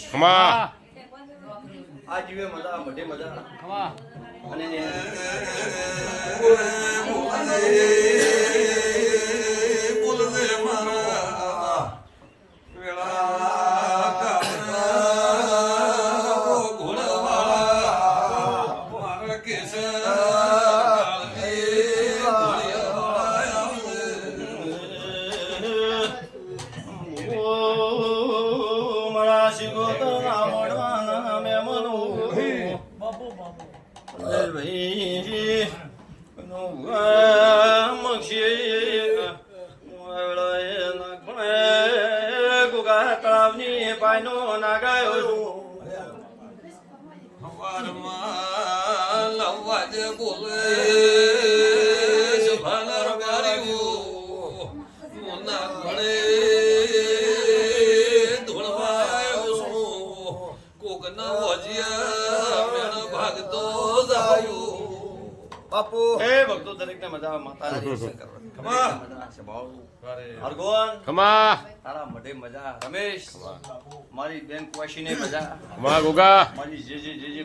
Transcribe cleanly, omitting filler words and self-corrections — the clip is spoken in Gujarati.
Khama. आज जीवे मजा बड़े मजा खमा અને બોલ દે મારા વેળા કામના ઘોડવાળા મારા કેસર મારા શિગોતરા મોડવાના મેમનો બાબુ બાબુ ભાઈ નો મક્ષી ગુગા તળાવની પાયનો નાગાયો વારમાં લવવા જે બોલે સભાનર માર્યું મોના ગણે ધોળવાયો છું કોકના વજિયા મેણ ભાગતો જાયો બાપુ એ ભક્તો દરેકને મજા માતાના દર્શન કરવા ખમા. મજા છે બાઉ અરે અર્ગોન Khama. તારા મઢે મજા રમેશ મારી બેન કોશીને મજા Khama Guga. મારી જે